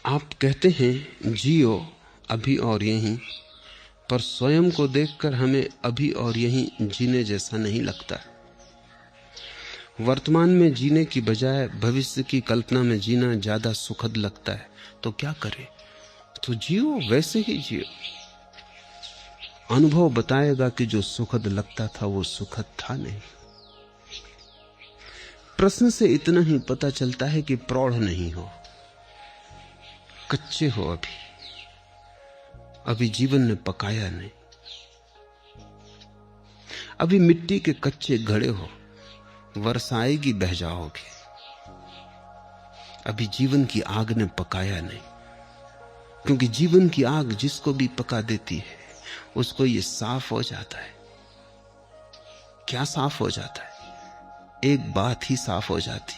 आप कहते हैं जियो अभी और यहीं, पर स्वयं को देखकर हमें अभी और यहीं जीने जैसा नहीं लगता। वर्तमान में जीने की बजाय भविष्य की कल्पना में जीना ज्यादा सुखद लगता है। तो क्या करें? तो जियो, वैसे ही जियो। अनुभव बताएगा कि जो सुखद लगता था वो सुखद था नहीं। प्रश्न से इतना ही पता चलता है कि प्रौढ़ नहीं हो, कच्चे हो। अभी जीवन ने पकाया नहीं। अभी मिट्टी के कच्चे घड़े हो, वर्षा आएगी बह जाओगे। अभी जीवन की आग ने पकाया नहीं, क्योंकि जीवन की आग जिसको भी पका देती है उसको ये साफ हो जाता है। क्या साफ हो जाता है? एक बात ही साफ हो जाती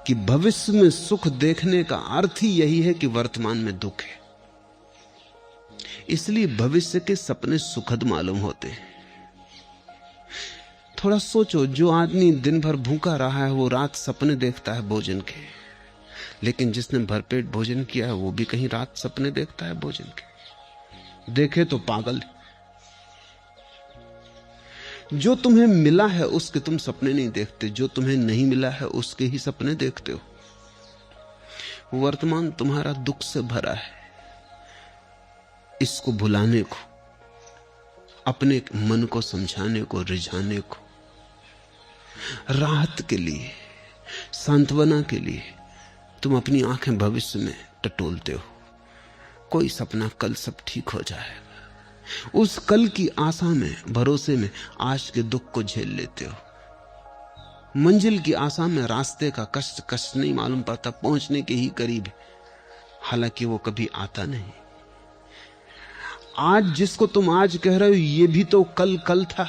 कि भविष्य में सुख देखने का अर्थ ही यही है कि वर्तमान में दुख है। इसलिए भविष्य के सपने सुखद मालूम होते हैं। थोड़ा सोचो, जो आदमी दिन भर भूखा रहा है वो रात सपने देखता है भोजन के, लेकिन जिसने भरपेट भोजन किया है वो भी कहीं रात सपने देखता है भोजन के। देखे तो पागल। जो तुम्हें मिला है उसके तुम सपने नहीं देखते, जो तुम्हें नहीं मिला है उसके ही सपने देखते हो। वर्तमान तुम्हारा दुख से भरा है। इसको भुलाने को, अपने मन को समझाने को, रिझाने को, राहत के लिए, सांत्वना के लिए तुम अपनी आंखें भविष्य में टटोलते हो। कोई सपना कल सब ठीक हो जाएगा। उस कल की आशा में, भरोसे में आज के दुख को झेल लेते हो। मंजिल की आशा में रास्ते का कष्ट कष्ट नहीं मालूम पड़ता, पहुंचने के ही करीब है, हालांकि वो कभी आता नहीं। आज जिसको तुम आज कह रहे हो ये भी तो कल कल था।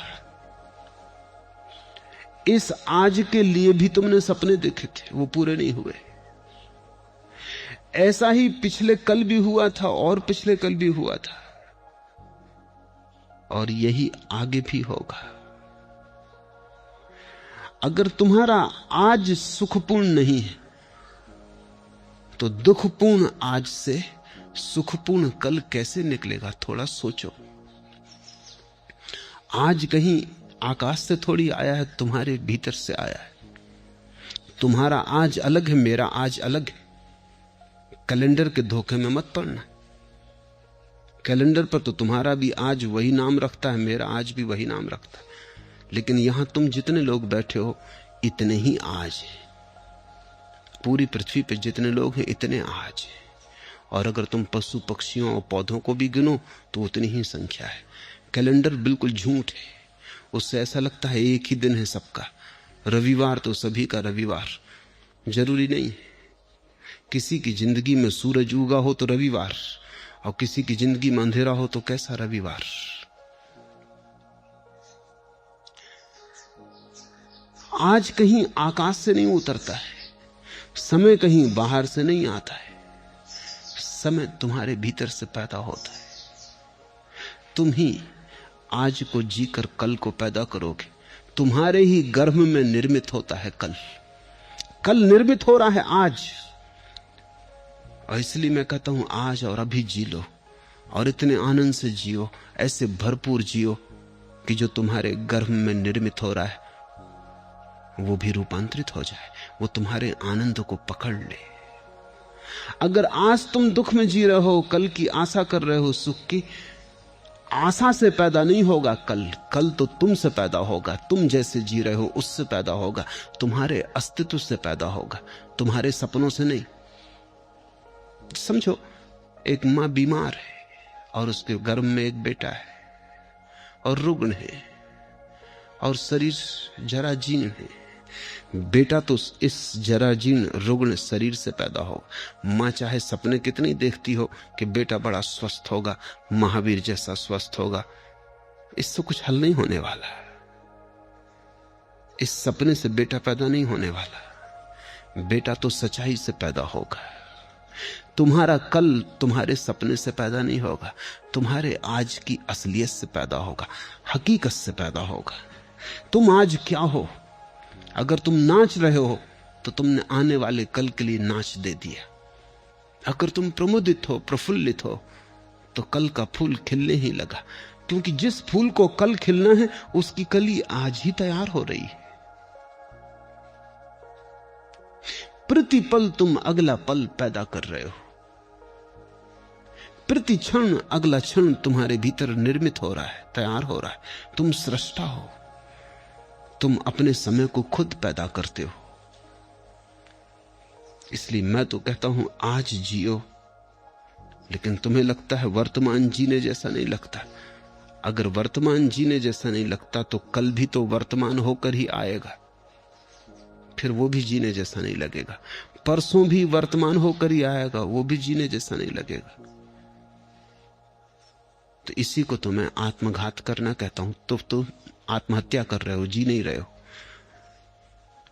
इस आज के लिए भी तुमने सपने देखे थे, वो पूरे नहीं हुए। ऐसा ही पिछले कल भी हुआ था और पिछले कल भी हुआ था, और यही आगे भी होगा। अगर तुम्हारा आज सुखपूर्ण नहीं है तो दुखपूर्ण आज से सुखपूर्ण कल कैसे निकलेगा? थोड़ा सोचो। आज कहीं आकाश से थोड़ी आया है, तुम्हारे भीतर से आया है। तुम्हारा आज अलग है, मेरा आज अलग है। कैलेंडर के धोखे में मत पड़ना। कैलेंडर पर तो तुम्हारा भी आज वही नाम रखता है, मेरा आज भी वही नाम रखता है, लेकिन यहां तुम जितने लोग बैठे हो इतने ही आज है। पूरी पृथ्वी पर जितने लोग हैं इतने आज है। और अगर तुम पशु पक्षियों और पौधों को भी गिनो तो उतनी ही संख्या है। कैलेंडर बिल्कुल झूठ है। उससे ऐसा लगता है एक ही दिन है सबका। रविवार तो सभी का रविवार जरूरी नहीं है। किसी की जिंदगी में सूरज उगा हो तो रविवार, और किसी की जिंदगी में अंधेरा हो तो कैसा रविवार। आज कहीं आकाश से नहीं उतरता है, समय कहीं बाहर से नहीं आता है। समय तुम्हारे भीतर से पैदा होता है। तुम ही आज को जीकर कल को पैदा करोगे। तुम्हारे ही गर्भ में निर्मित होता है कल। कल निर्मित हो रहा है आज। और इसलिए मैं कहता हूं आज और अभी जी लो, और इतने आनंद से जियो, ऐसे भरपूर जियो कि जो तुम्हारे गर्भ में निर्मित हो रहा है वो भी रूपांतरित हो जाए, वो तुम्हारे आनंद को पकड़ ले। अगर आज तुम दुख में जी रहे हो, कल की आशा कर रहे हो सुख की, आशा से पैदा नहीं होगा कल। कल तो तुमसे पैदा होगा। तुम जैसे जी रहे हो उससे पैदा होगा, तुम्हारे अस्तित्व से पैदा होगा, तुम्हारे सपनों से नहीं। समझो, एक मां बीमार है और उसके गर्भ में एक बेटा है और रुग्ण है और शरीर जराजीर्ण है। बेटा तो इस जराजीर्ण रुग्ण शरीर से पैदा हो। मां चाहे सपने कितनी देखती हो कि बेटा बड़ा स्वस्थ होगा, महावीर जैसा स्वस्थ होगा, इससे कुछ हल नहीं होने वाला। इस सपने से बेटा पैदा नहीं होने वाला। बेटा तो सच्चाई से पैदा होगा। तुम्हारा कल तुम्हारे सपने से पैदा नहीं होगा, तुम्हारे आज की असलियत से पैदा होगा, हकीकत से पैदा होगा। तुम आज क्या हो? अगर तुम नाच रहे हो तो तुमने आने वाले कल के लिए नाच दे दिया। अगर तुम प्रमुदित हो, प्रफुल्लित हो, तो कल का फूल खिलने ही लगा, क्योंकि जिस फूल को कल खिलना है उसकी कली आज ही तैयार हो रही है। प्रतिपल तुम अगला पल पैदा कर रहे हो, प्रति क्षण अगला क्षण तुम्हारे भीतर निर्मित हो रहा है, तैयार हो रहा है। तुम सृष्टा हो, तुम अपने समय को खुद पैदा करते हो। इसलिए मैं तो कहता हूं आज जियो, लेकिन तुम्हें लगता है वर्तमान जीने जैसा नहीं लगता। अगर वर्तमान जीने जैसा नहीं लगता तो कल भी तो वर्तमान होकर ही आएगा, फिर वो भी जीने जैसा नहीं लगेगा। परसों भी वर्तमान होकर ही आएगा, वो भी जीने जैसा नहीं लगेगा। तो इसी को तो मैं आत्मघात करना कहता हूं। तो तुम आत्महत्या कर रहे हो, जी नहीं रहे हो।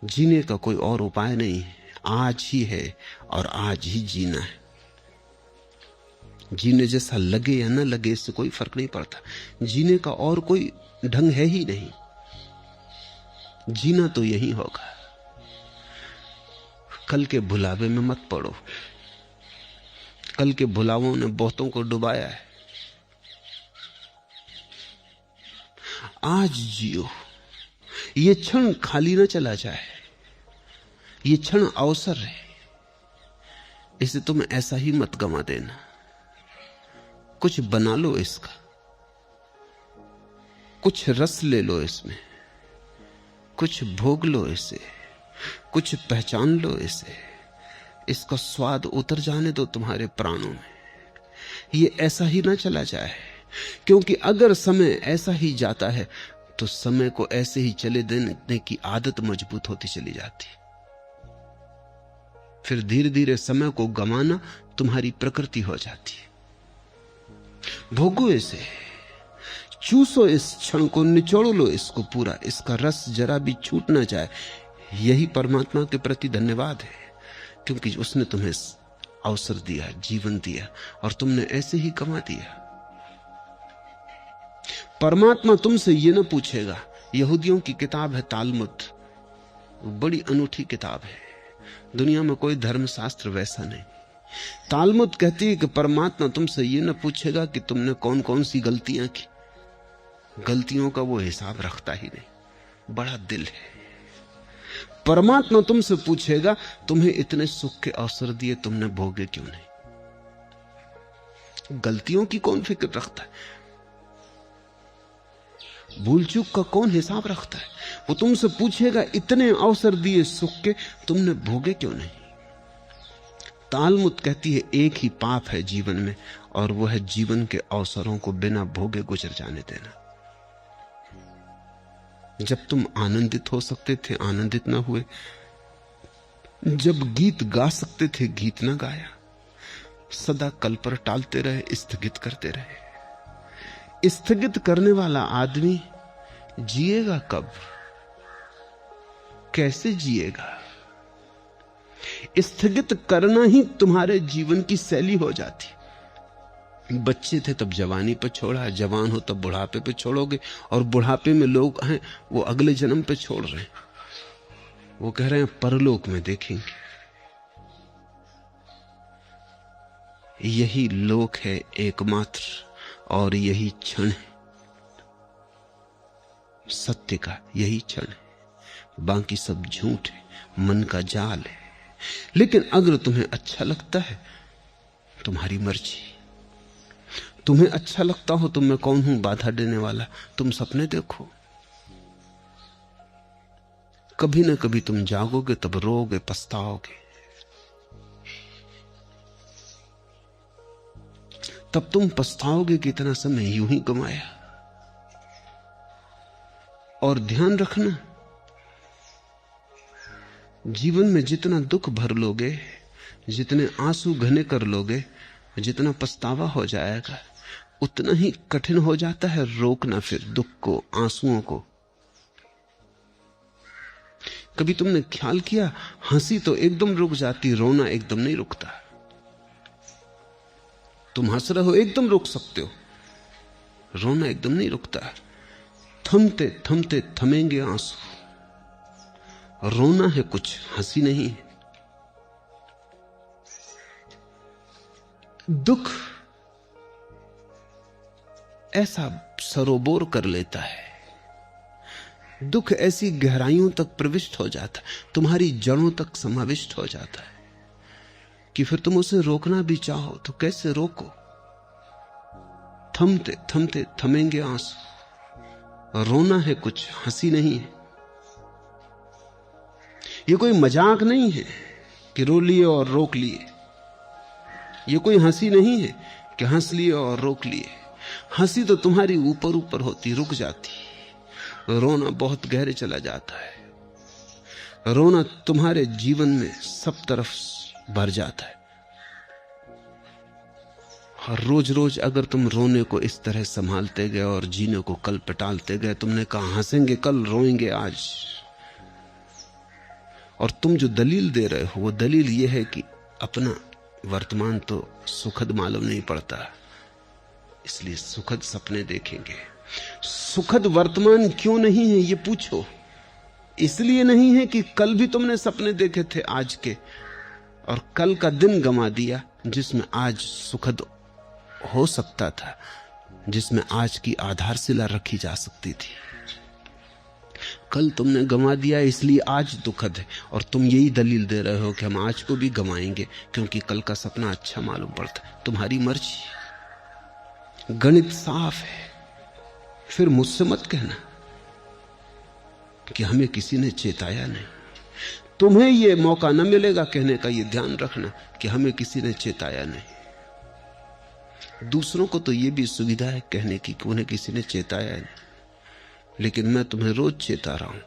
जीने का कोई और उपाय नहीं है, आज ही है और आज ही जीना है। जीने जैसा लगे या न लगे इससे कोई फर्क नहीं पड़ता। जीने का और कोई ढंग है ही नहीं, जीना तो यही होगा। कल के भुलावे में मत पड़ो, कल के भुलावों ने बहुतों को डुबाया है। आज जियो, ये क्षण खाली न चला जाए, ये क्षण अवसर है, इसे तुम ऐसा ही मत गंवा देना। कुछ बना लो इसका, कुछ रस ले लो इसमें, कुछ भोग लो इसे, कुछ पहचान लो इसे, इसका स्वाद उतर जाने दो तुम्हारे प्राणों में। ये ऐसा ही ना चला जाए, क्योंकि अगर समय ऐसा ही जाता है तो समय को ऐसे ही चले देने की आदत मजबूत होती चली जाती। फिर धीरे धीरे समय को गंवाना तुम्हारी प्रकृति हो जाती है। भोगो इसे, चूसो इस क्षण को, निचोड़ लो इसको पूरा, इसका रस जरा भी छूट ना जाए। यही परमात्मा के प्रति धन्यवाद है, क्योंकि उसने तुम्हें अवसर दिया, जीवन दिया, और तुमने ऐसे ही गंवा दिया। परमात्मा तुमसे ये न पूछेगा। यहूदियों की किताब है तालमुद, बड़ी अनूठी किताब है, दुनिया में कोई धर्मशास्त्र वैसा नहीं। तालमुद कहती है कि परमात्मा तुमसे ये न पूछेगा कि तुमने कौन कौन सी गलतियां की, गलतियों का वो हिसाब रखता ही नहीं, बड़ा दिल है। परमात्मा तुमसे पूछेगा तुम्हें इतने सुख के अवसर दिए, तुमने भोगे क्यों नहीं? गलतियों की कौन फिक्र रखता है? भूल चूक का कौन हिसाब रखता है? वो तुमसे पूछेगा इतने अवसर दिए सुख के, तुमने भोगे क्यों नहीं? तालमुद कहती है एक ही पाप है जीवन में, और वो है जीवन के अवसरों को बिना भोगे गुजर जाने देना। जब तुम आनंदित हो सकते थे आनंदित ना हुए, जब गीत गा सकते थे गीत ना गाया, सदा कल पर टालते रहे, स्थगित करते रहे। स्थगित करने वाला आदमी जिएगा कब, कैसे जिएगा? स्थगित करना ही तुम्हारे जीवन की शैली हो जाती। बच्चे थे तब जवानी पर छोड़ा, जवान हो तब बुढ़ापे पे छोड़ोगे, और बुढ़ापे में लोग हैं वो अगले जन्म पे छोड़ रहे हैं, वो कह रहे हैं परलोक में देखेंगे। यही लोक है एकमात्र, और यही क्षण है सत्य का, यही क्षण है, बाकी सब झूठ है, मन का जाल है। लेकिन अगर तुम्हें अच्छा लगता है, तुम्हारी मर्जी। तुम्हें अच्छा लगता हो तो मैं कौन हूं बाधा देने वाला? तुम सपने देखो, कभी ना कभी तुम जागोगे, तब रोओगे, पछताओगे। तब तुम पछताओगे कि इतना समय यूं ही गंवाया। और ध्यान रखना, जीवन में जितना दुख भर लोगे, जितने आंसू घने कर लोगे, जितना पछतावा हो जाएगा, उतना ही कठिन हो जाता है रोकना फिर दुख को, आंसुओं को। कभी तुमने ख्याल किया, हंसी तो एकदम रुक जाती, रोना एकदम नहीं रुकता। तुम हंस रहे हो एकदम रुक सकते हो, रोना एकदम नहीं रुकता। थमते थमते थमेंगे आंसू। रोना है कुछ, हंसी नहीं है। दुख ऐसा सरोबोर कर लेता है, दुख ऐसी गहराइयों तक प्रविष्ट हो जाता है, तुम्हारी जड़ों तक समाविष्ट हो जाता है कि फिर तुम उसे रोकना भी चाहो तो कैसे रोको। थमते थमते थमेंगे आंसू। रोना है कुछ, हंसी नहीं है। ये कोई मजाक नहीं है कि रो लिए और रोक लिए। ये कोई हंसी नहीं है कि हंस लिए और रोक लिए। हंसी तो तुम्हारी ऊपर ऊपर होती, रुक जाती। रोना बहुत गहरे चला जाता है। रोना तुम्हारे जीवन में सब तरफ भर जाता है। और रोज रोज अगर तुम रोने को इस तरह संभालते गए और जीने को कल पे टालते गए, तुमने कहा हंसेंगे कल, रोएंगे आज, और तुम जो दलील दे रहे हो वो दलील ये है कि अपना वर्तमान तो सुखद मालूम नहीं पड़ता, इसलिए सुखद सपने देखेंगे। सुखद वर्तमान क्यों नहीं है ये पूछो। इसलिए नहीं है कि कल भी तुमने सपने देखे थे आज के, और कल का दिन गंवा दिया जिसमें आज सुखद हो सकता था, जिसमें आज की आधारशिला रखी जा सकती थी। कल तुमने गंवा दिया इसलिए आज दुखद है, और तुम यही दलील दे रहे हो कि हम आज को भी गंवाएंगे क्योंकि कल का सपना अच्छा मालूम पड़ता है। तुम्हारी मर्जी, गणित साफ है। फिर मुझसे मत कहना कि हमें किसी ने चेताया नहीं। तुम्हें यह मौका न मिलेगा कहने का, यह ध्यान रखना कि हमें किसी ने चेताया नहीं। दूसरों को तो यह भी सुविधा है कहने की कि उन्हें किसी ने चेताया नहीं, लेकिन मैं तुम्हें रोज चेता रहा हूं